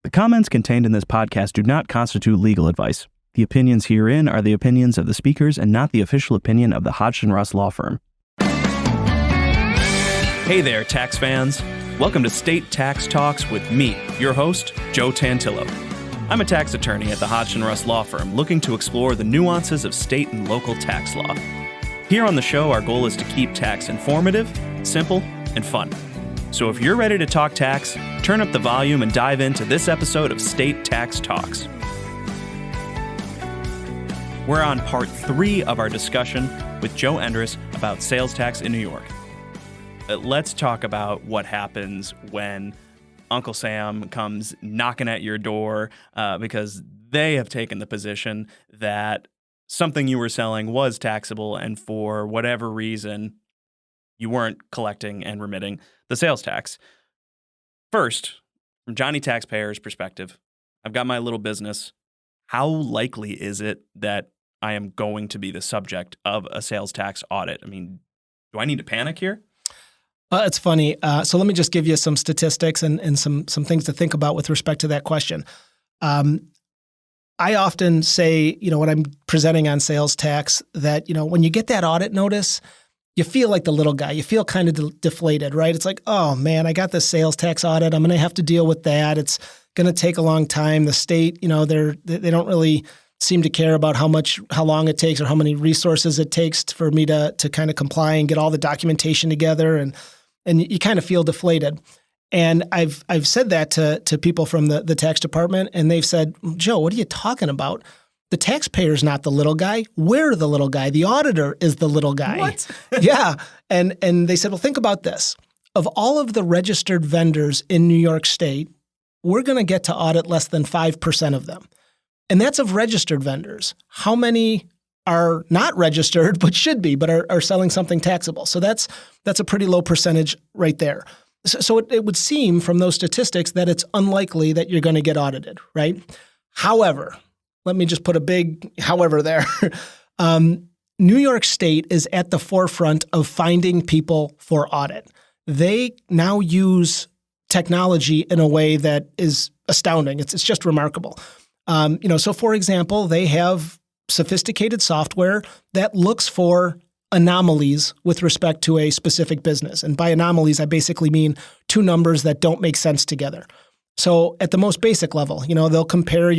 The comments contained in this podcast do not constitute legal advice. The opinions herein are the opinions of the speakers and not the official opinion of the Hodgson Russ Law Firm. Hey there, tax fans. Welcome to State Tax Talks with me, your host, Joe Tantillo. I'm a tax attorney at the Hodgson Russ Law Firm looking to explore the nuances of state and local tax law. Here on the show, our goal is to keep tax informative, simple, and fun. So if you're ready to talk tax, turn up the volume and dive into this episode of State Tax Talks. We're on part 3 of our discussion with Joe Endres about sales tax in New York. Let's talk about what happens when Uncle Sam comes knocking at your door because they have taken the position that something you were selling was taxable and for whatever reason you weren't collecting and remitting the sales tax. First, from Johnny Taxpayer's perspective, I've got my little business. How likely is it that I am going to be the subject of a sales tax audit? I mean, do I need to panic here? It's funny. So let me just give you some statistics and some things to think about with respect to that question. I often say, when I'm presenting on sales tax that, when you get that audit notice, you feel like the little guy. You feel kind of deflated, right? It's like, oh man, I got this sales tax audit. I'm going to have to deal with that. It's going to take a long time. The state, they don't really seem to care about how long it takes or how many resources it takes for me to kind of comply and get all the documentation together, and you kind of feel deflated. And I've said that to people from the tax department, and they've said, Joe, what are you talking about? The taxpayer's not the little guy. We're the little guy. The auditor is the little guy. What? Yeah. And they said, well, think about this. Of all of the registered vendors in New York State, we're going to get to audit less than 5% of them. And that's of registered vendors. How many are not registered but should be, but are selling something taxable? So that's a pretty low percentage right there. So it would seem from those statistics that it's unlikely that you're going to get audited, right? However, let me just put a big however there. New York State is at the forefront of finding people for audit. They now use technology in a way that is astounding. It's just remarkable. So for example, they have sophisticated software that looks for anomalies with respect to a specific business. And by anomalies, I basically mean two numbers that don't make sense together. So at the most basic level, they'll compare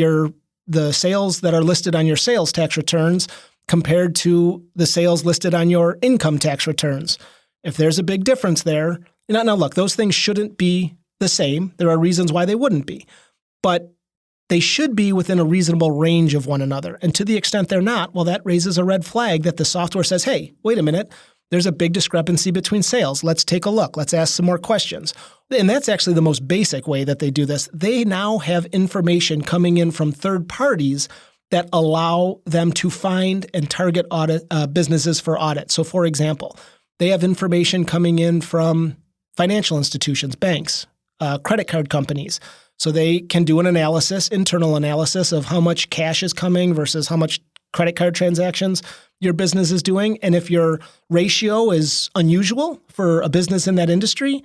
the sales that are listed on your sales tax returns compared to the sales listed on your income tax returns. If there's a big difference there, now look, those things shouldn't be the same. There are reasons why they wouldn't be, but they should be within a reasonable range of one another. And to the extent they're not, well, that raises a red flag that the software says, hey, wait a minute, there's a big discrepancy between sales. Let's take a look. Let's ask some more questions. And that's actually the most basic way that they do this. They now have information coming in from third parties that allow them to find and target audit businesses for audit. So for example, they have information coming in from financial institutions, banks, credit card companies. So they can do an internal analysis of how much cash is coming versus how much credit card transactions your business is doing. And if your ratio is unusual for a business in that industry,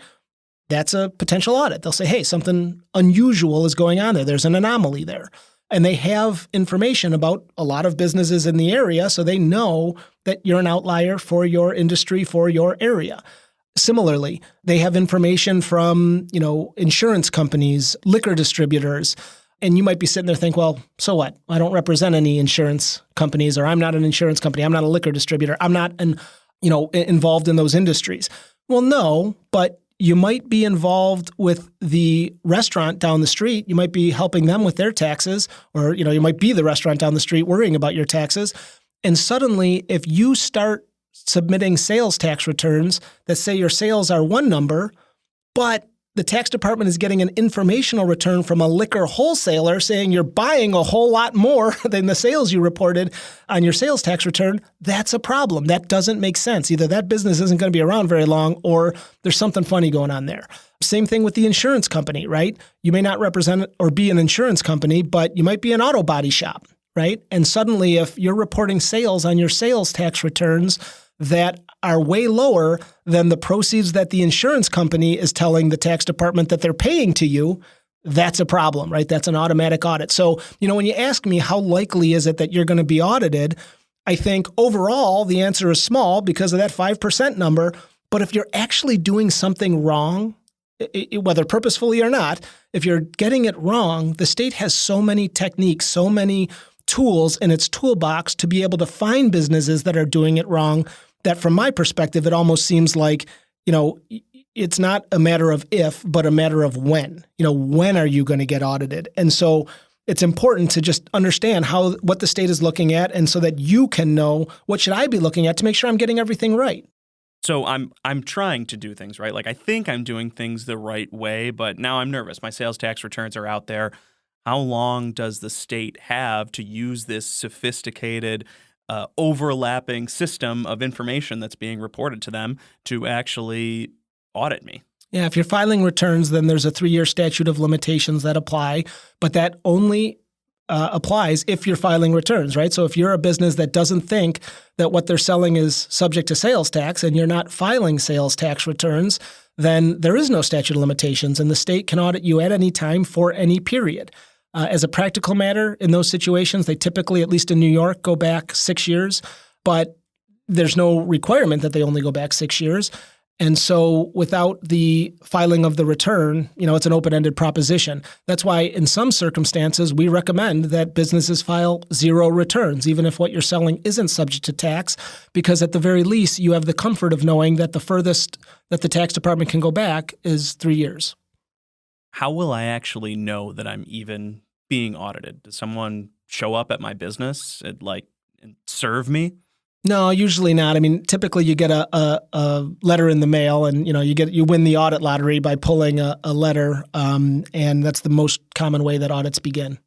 that's a potential audit. They'll say, hey, something unusual is going on there. There's an anomaly there. And they have information about a lot of businesses in the area, so they know that you're an outlier for your industry, for your area. Similarly, they have information from, insurance companies, liquor distributors, and you might be sitting there thinking, well, so what? I don't represent any insurance companies, or I'm not an insurance company. I'm not a liquor distributor. I'm not involved in those industries. Well, no, but you might be involved with the restaurant down the street. You might be helping them with their taxes, or, you might be the restaurant down the street worrying about your taxes. And suddenly, if you start submitting sales tax returns that say your sales are one number, but the tax department is getting an informational return from a liquor wholesaler saying you're buying a whole lot more than the sales you reported on your sales tax return, that's a problem. That doesn't make sense. Either that business isn't going to be around very long, or there's something funny going on there. Same thing with the insurance company, right? You may not represent or be an insurance company, but you might be an auto body shop, right? And suddenly, if you're reporting sales on your sales tax returns that are way lower than the proceeds that the insurance company is telling the tax department that they're paying to you, that's a problem, right? That's an automatic audit. So, when you ask me how likely is it that you're going to be audited, I think overall the answer is small because of that 5% number. But if you're actually doing something wrong, whether purposefully or not, if you're getting it wrong, the state has so many techniques, so many tools in its toolbox to be able to find businesses that are doing it wrong, that from my perspective, it almost seems like, it's not a matter of if, but a matter of when. When are you going to get audited? And so it's important to just understand what the state is looking at, and so that you can know what should I be looking at to make sure I'm getting everything right. So I'm trying to do things right. Like, I think I'm doing things the right way, but now I'm nervous. My sales tax returns are out there. How long does the state have to use this sophisticated, overlapping system of information that's being reported to them to actually audit me? Yeah, if you're filing returns, then there's a 3-year statute of limitations that apply, but that only applies if you're filing returns, right? So if you're a business that doesn't think that what they're selling is subject to sales tax and you're not filing sales tax returns, then there is no statute of limitations, and the state can audit you at any time for any period. As a practical matter, in those situations, they typically, at least in New York, go back 6 years, but there's no requirement that they only go back 6 years. And so without the filing of the return, it's an open-ended proposition. That's why in some circumstances, we recommend that businesses file 0 returns, even if what you're selling isn't subject to tax, because at the very least, you have the comfort of knowing that the furthest that the tax department can go back is 3 years. How will I actually know that I'm even being audited? Does someone show up at my business and serve me? No, usually not. I mean, typically you get a letter in the mail, and you win the audit lottery by pulling a letter, and that's the most common way that audits begin.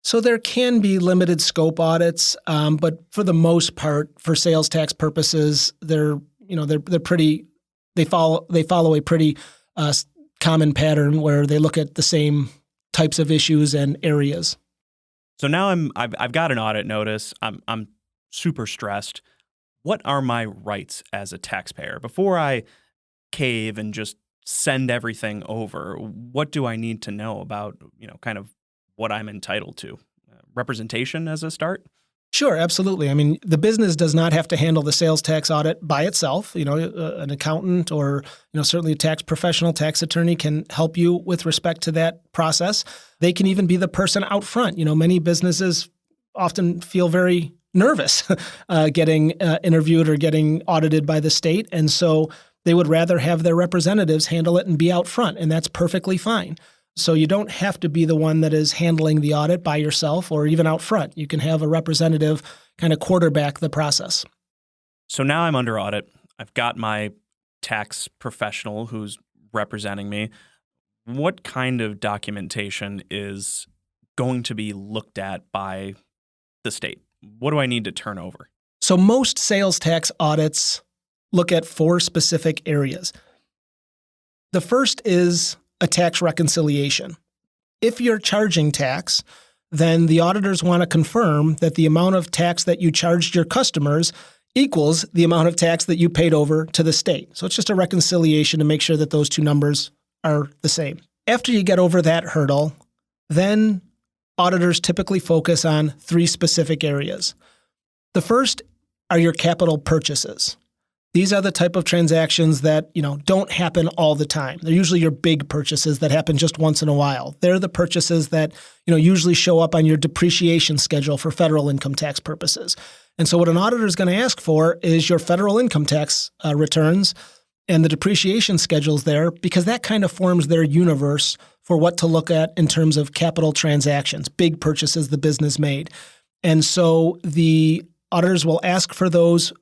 So there can be limited scope audits, but for the most part, for sales tax purposes, they follow a pretty common pattern where they look at the same types of issues and areas. So now I've got an audit notice. I'm super stressed. What are my rights as a taxpayer? Before I cave and just send everything over, what do I need to know about, kind of what I'm entitled to? Representation as a start? Sure, absolutely. I mean, the business does not have to handle the sales tax audit by itself. An accountant or, certainly a tax professional, tax attorney can help you with respect to that process. They can even be the person out front. Many businesses often feel very nervous getting interviewed or getting audited by the state. And so they would rather have their representatives handle it and be out front, and that's perfectly fine. So you don't have to be the one that is handling the audit by yourself or even out front. You can have a representative kind of quarterback the process. So now I'm under audit. I've got my tax professional who's representing me. What kind of documentation is going to be looked at by the state? What do I need to turn over? So most sales tax audits look at 4 specific areas. The first is a tax reconciliation. If you're charging tax, then the auditors want to confirm that the amount of tax that you charged your customers equals the amount of tax that you paid over to the state. So it's just a reconciliation to make sure that those 2 numbers are the same. After you get over that hurdle, then auditors typically focus on 3 specific areas. The first are your capital purchases. These are the type of transactions that, don't happen all the time. They're usually your big purchases that happen just once in a while. They're the purchases that, usually show up on your depreciation schedule for federal income tax purposes. And so what an auditor is going to ask for is your federal income tax returns and the depreciation schedules there, because that kind of forms their universe for what to look at in terms of capital transactions, big purchases the business made. And so the auditors will ask for those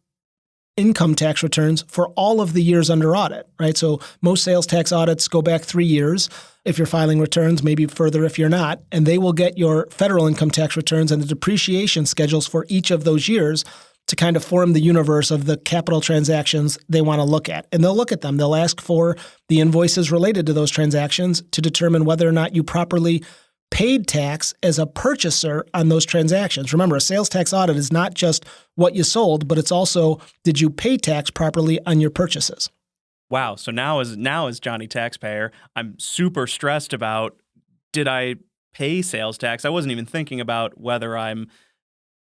income tax returns for all of the years under audit, right? So most sales tax audits go back 3 years if you're filing returns, maybe further if you're not, and they will get your federal income tax returns and the depreciation schedules for each of those years to kind of form the universe of the capital transactions they want to look at. And they'll look at them. They'll ask for the invoices related to those transactions to determine whether or not you properly paid tax as a purchaser on those transactions. Remember, a sales tax audit is not just what you sold, but it's also, did you pay tax properly on your purchases? Wow. So now as Johnny Taxpayer, I'm super stressed about, did I pay sales tax? I wasn't even thinking about whether I'm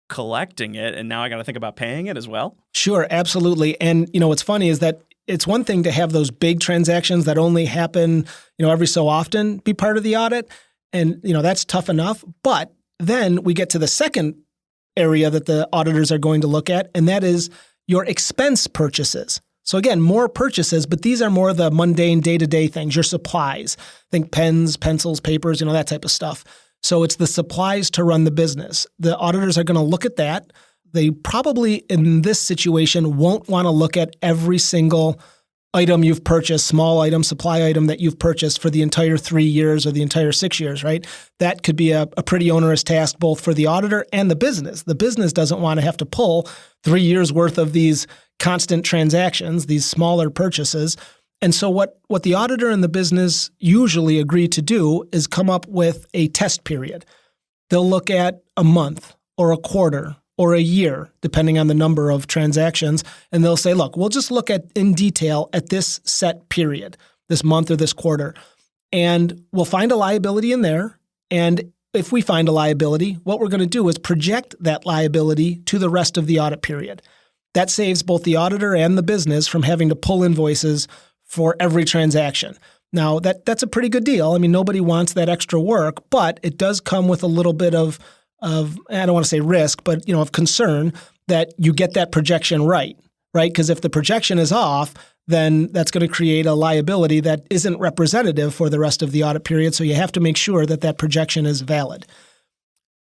collecting it, and now I got to think about paying it as well. Sure, absolutely. And what's funny is that it's one thing to have those big transactions that only happen, every so often be part of the audit. And, that's tough enough. But then we get to the second area that the auditors are going to look at, and that is your expense purchases. So again, more purchases, but these are more the mundane day-to-day things, your supplies. Think pens, pencils, papers, that type of stuff. So it's the supplies to run the business. The auditors are going to look at that. They probably, in this situation, won't want to look at every single item you've purchased, small item, supply item that you've purchased for the entire 3 years or the entire 6 years, right? That could be a pretty onerous task both for the auditor and the business. The business doesn't want to have to pull 3 years worth of these constant transactions, these smaller purchases. And so what the auditor and the business usually agree to do is come up with a test period. They'll look at a month or a quarter or a year, depending on the number of transactions, and they'll say, look, we'll just look at in detail at this set period, this month or this quarter, and we'll find a liability in there. And if we find a liability, what we're going to do is project that liability to the rest of the audit period. That saves both the auditor and the business from having to pull invoices for every transaction. Now, that's a pretty good deal. I mean, nobody wants that extra work, but it does come with a little bit of I don't want to say risk, but of concern that you get that projection right? Because if the projection is off, then that's going to create a liability that isn't representative for the rest of the audit period. So you have to make sure that projection is valid.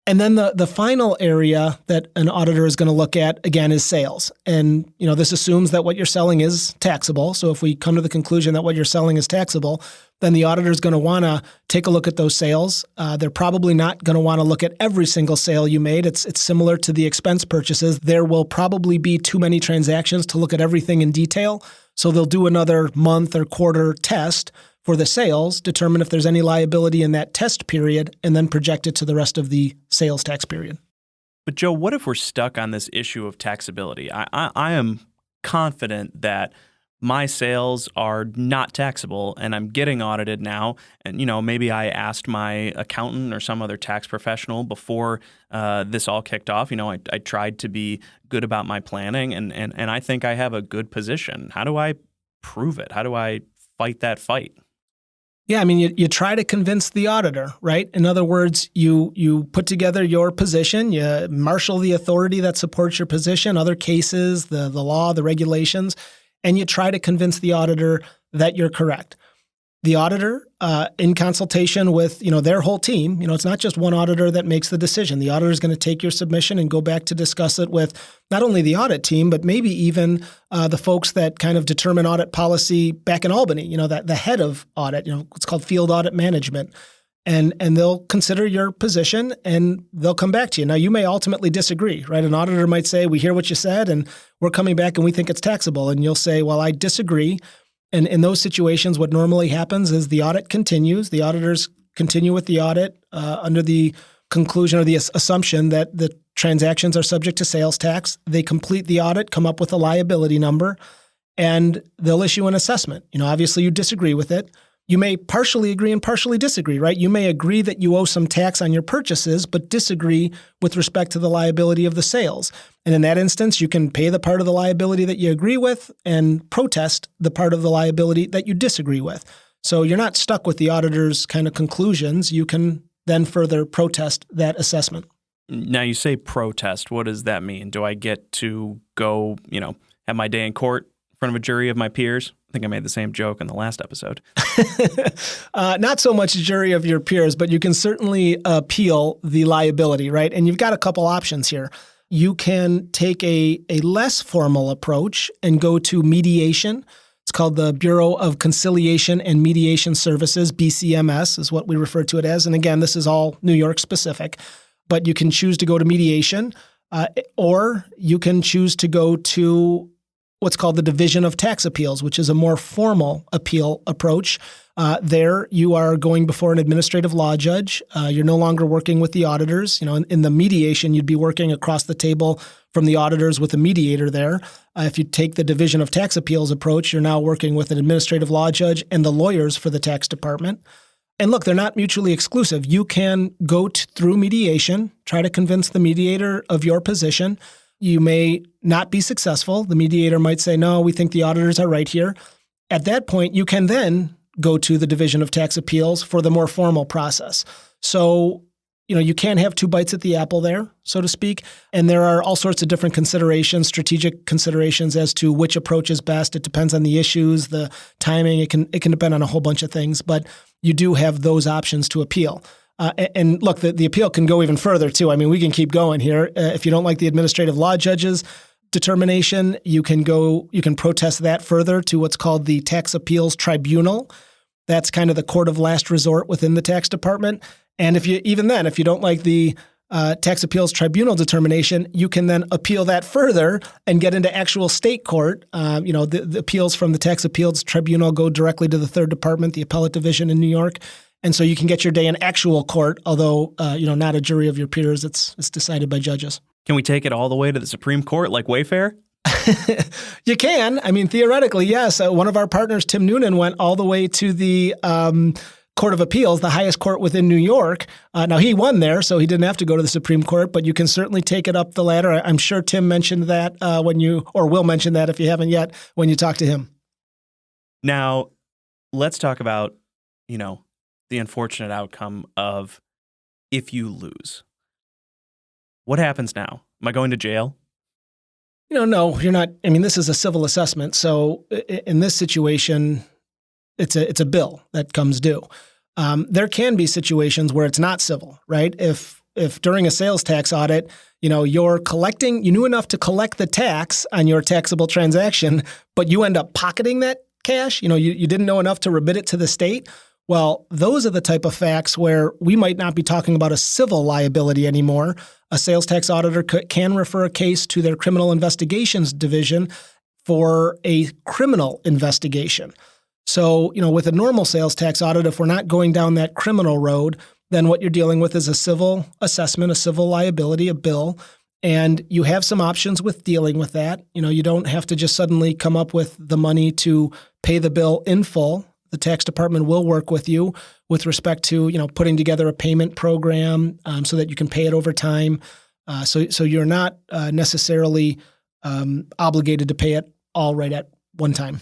And then the final area that an auditor is going to look at, again, is sales. And, this assumes that what you're selling is taxable. So if we come to the conclusion that what you're selling is taxable, then the auditor is going to want to take a look at those sales. They're probably not going to want to look at every single sale you made. It's similar to the expense purchases. There will probably be too many transactions to look at everything in detail. So they'll do another month or quarter test for the sales, determine if there's any liability in that test period, and then project it to the rest of the sales tax period. But Joe, what if we're stuck on this issue of taxability? I am confident that my sales are not taxable and I'm getting audited now. And, maybe I asked my accountant or some other tax professional before this all kicked off. I tried to be good about my planning and I think I have a good position. How do I prove it? How do I fight that fight? Yeah, I mean, you try to convince the auditor, right? In other words, you put together your position, you marshal the authority that supports your position, other cases, the law, the regulations, and you try to convince the auditor that you're correct. The auditor, in consultation with their whole team, it's not just one auditor that makes the decision. The auditor is going to take your submission and go back to discuss it with not only the audit team, but maybe even the folks that kind of determine audit policy back in Albany. The head of audit, it's called field audit management, and they'll consider your position and they'll come back to you. Now, you may ultimately disagree, right? An auditor might say, "We hear what you said, and we're coming back and we think it's taxable," and you'll say, "Well, I disagree." And in those situations, what normally happens is the audit continues. The auditors continue with the audit under the conclusion or the assumption that the transactions are subject to sales tax. They complete the audit, come up with a liability number, and they'll issue an assessment. Obviously you disagree with it. You may partially agree and partially disagree, right? You may agree that you owe some tax on your purchases, but disagree with respect to the liability of the sales. And in that instance, you can pay the part of the liability that you agree with and protest the part of the liability that you disagree with. So you're not stuck with the auditor's kind of conclusions. You can then further protest that assessment. Now, you say protest. What does that mean? Do I get to go, have my day in court in front of a jury of my peers? I think I made the same joke in the last episode. Not so much jury of your peers, but you can certainly appeal the liability, right? And you've got a couple options here. You can take a less formal approach and go to mediation. It's called the Bureau of Conciliation and Mediation Services, BCMS is what we refer to it as. And again, this is all New York specific, but you can choose to go to mediation or you can choose to go to what's called the Division of Tax Appeals, which is a more formal appeal approach. There, you are going before an administrative law judge. You're no longer working with the auditors. In the mediation, you'd be working across the table from the auditors with a mediator there. If you take the Division of Tax Appeals approach, you're now working with an administrative law judge and the lawyers for the tax department. And look, they're not mutually exclusive. You can go through mediation, try to convince the mediator of your position. You may not be successful. The mediator might say, no, we think the auditors are right here. At that point, you can then go to the Division of Tax Appeals for the more formal process. So, you can't have two bites at the apple there, so to speak. And there are all sorts of different considerations, strategic considerations as to which approach is best. It depends on the issues, the timing. It can depend on a whole bunch of things, but you do have those options to appeal. And look, the appeal can go even further too. I mean, we can keep going here. If you don't like the administrative law judge's determination, you can protest that further to what's called the Tax Appeals Tribunal. That's kind of the court of last resort within the tax department. And if you don't like the Tax Appeals Tribunal determination, you can then appeal that further and get into actual state court. The appeals from the Tax Appeals Tribunal go directly to the third department, the appellate division in New York. And so you can get your day in actual court, although, not a jury of your peers. It's decided by judges. Can we take it all the way to the Supreme Court like Wayfair? You can. I mean, theoretically, yes. One of our partners, Tim Noonan, went all the way to the Court of Appeals, the highest court within New York. Now, he won there, so he didn't have to go to the Supreme Court, but you can certainly take it up the ladder. I'm sure Tim mentioned that will mention that if you haven't yet, when you talk to him. Now, let's talk about, the unfortunate outcome of if you lose. What happens now? Am I going to jail? No, you're not. I mean, this is a civil assessment. So in this situation, it's a bill that comes due. There can be situations where it's not civil, right? If during a sales tax audit, you're collecting, you knew enough to collect the tax on your taxable transaction, but you end up pocketing that cash, you didn't know enough to remit it to the state. Well, those are the type of facts where we might not be talking about a civil liability anymore. A sales tax auditor can refer a case to their criminal investigations division for a criminal investigation. So, with a normal sales tax audit, if we're not going down that criminal road, then what you're dealing with is a civil assessment, a civil liability, a bill, and you have some options with dealing with that. You don't have to just suddenly come up with the money to pay the bill in full. The tax department will work with you with respect to, putting together a payment program so that you can pay it over time. So you're not necessarily obligated to pay it all right at one time.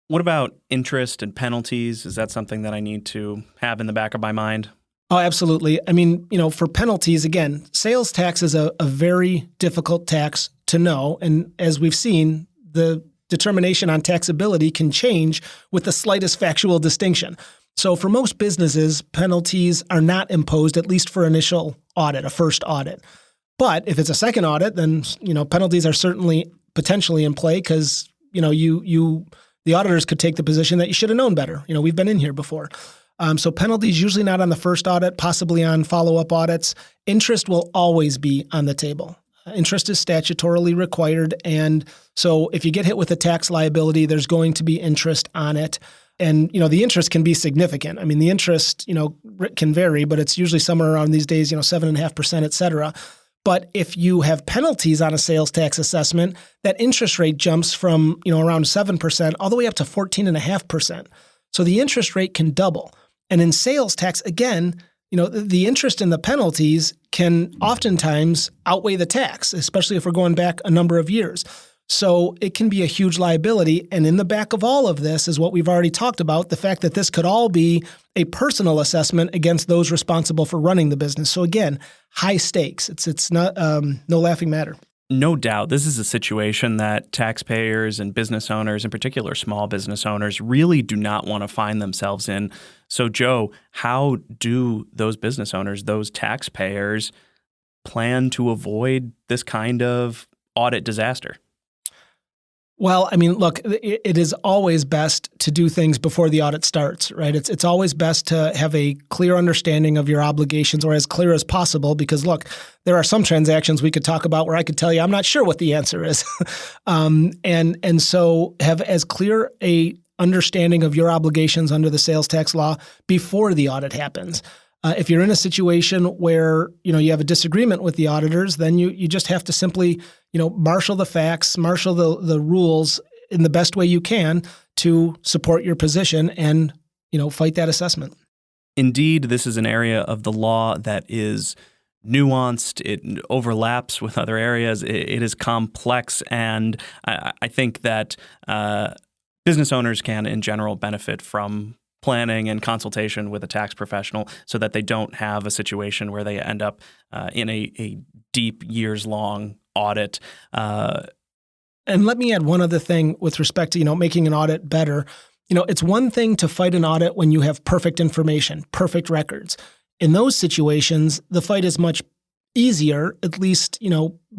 What about interest and penalties? Is that something that I need to have in the back of my mind? Oh, absolutely. I mean, for penalties, again, sales tax is a very difficult tax to know. And as we've seen, the determination on taxability can change with the slightest factual distinction. So for most businesses, penalties are not imposed, at least for initial audit, a first audit. But if it's a second audit, then, penalties are certainly potentially in play because, the auditors could take the position that you should have known better. We've been in here before. So penalties usually not on the first audit, possibly on follow-up audits. Interest will always be on the table. Interest is statutorily required. And so if you get hit with a tax liability, there's going to be interest on it. And, the interest can be significant. I mean, the interest, can vary, but it's usually somewhere around these days, 7.5%, et cetera. But if you have penalties on a sales tax assessment, that interest rate jumps from, around 7% all the way up to 14.5%. So the interest rate can double. And in sales tax, again, the interest and the penalties can oftentimes outweigh the tax, especially if we're going back a number of years. So it can be a huge liability. And in the back of all of this is what we've already talked about, the fact that this could all be a personal assessment against those responsible for running the business. So again, high stakes. It's not no laughing matter. No doubt. This is a situation that taxpayers and business owners, in particular small business owners, really do not want to find themselves in. So, Joe, how do those business owners, those taxpayers, plan to avoid this kind of audit disaster? Well, I mean, look, it is always best to do things before the audit starts, right? It's always best to have a clear understanding of your obligations, or as clear as possible, because look, there are some transactions we could talk about where I could tell you I'm not sure what the answer is. And so have as clear a understanding of your obligations under the sales tax law before the audit happens. If you're in a situation where you have a disagreement with the auditors, then you just have to simply marshal the facts, marshal the rules in the best way you can to support your position and fight that assessment. Indeed, this is an area of the law that is nuanced. It overlaps with other areas. It is complex, and I think that business owners can, in general, benefit from planning and consultation with a tax professional so that they don't have a situation where they end up in a deep, years-long audit. And let me add one other thing with respect to making an audit better. It's one thing to fight an audit when you have perfect information, perfect records. In those situations, the fight is much easier, at least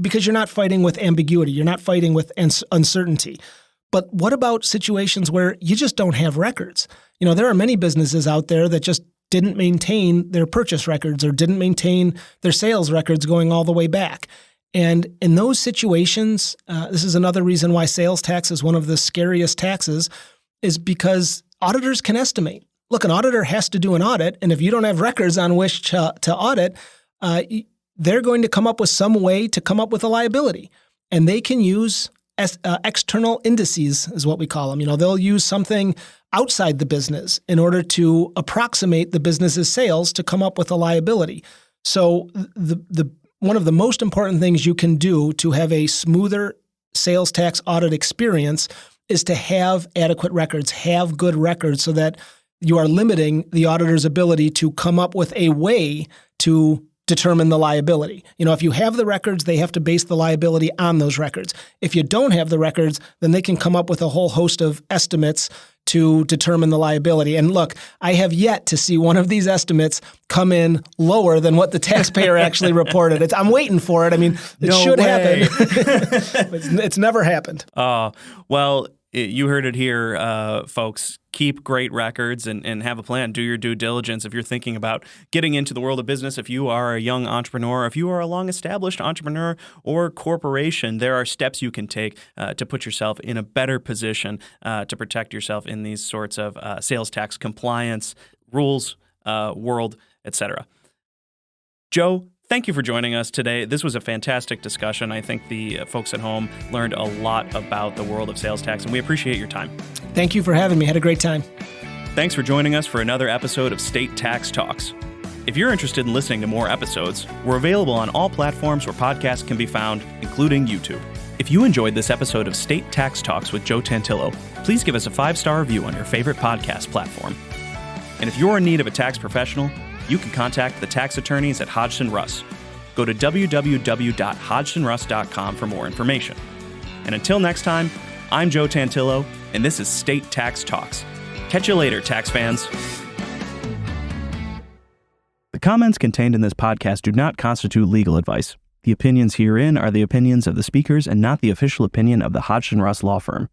because you're not fighting with ambiguity, you're not fighting with uncertainty. But what about situations where you just don't have records? There are many businesses out there that just didn't maintain their purchase records or didn't maintain their sales records going all the way back. And in those situations, this is another reason why sales tax is one of the scariest taxes, is because auditors can estimate. Look, an auditor has to do an audit, and if you don't have records on which to audit, they're going to come up with some way to come up with a liability. And they can use external indices, is what we call them. They'll use something outside the business in order to approximate the business's sales to come up with a liability. So the one of the most important things you can do to have a smoother sales tax audit experience is to have adequate records, have good records, so that you are limiting the auditor's ability to come up with a way to determine the liability. If you have the records, they have to base the liability on those records. If you don't have the records, then they can come up with a whole host of estimates to determine the liability. And look, I have yet to see one of these estimates come in lower than what the taxpayer actually reported. I'm waiting for it. I mean, it should happen. It's never happened. Well, you heard it here, folks. Keep great records and have a plan. Do your due diligence if you're thinking about getting into the world of business. If you are a young entrepreneur, if you are a long-established entrepreneur or corporation, there are steps you can take to put yourself in a better position to protect yourself in these sorts of sales tax compliance rules, world, etc. Joe, thank you for joining us today. This was a fantastic discussion. I think the folks at home learned a lot about the world of sales tax, and we appreciate your time. Thank you for having me. Had a great time. Thanks for joining us for another episode of State Tax Talks. If you're interested in listening to more episodes, we're available on all platforms where podcasts can be found, including YouTube. If you enjoyed this episode of State Tax Talks with Joe Tantillo, please give us a 5-star review on your favorite podcast platform. And if you're in need of a tax professional, you can contact the tax attorneys at Hodgson Russ. Go to www.hodgsonruss.com for more information. And until next time, I'm Joe Tantillo, and this is State Tax Talks. Catch you later, tax fans. The comments contained in this podcast do not constitute legal advice. The opinions herein are the opinions of the speakers and not the official opinion of the Hodgson Russ Law Firm.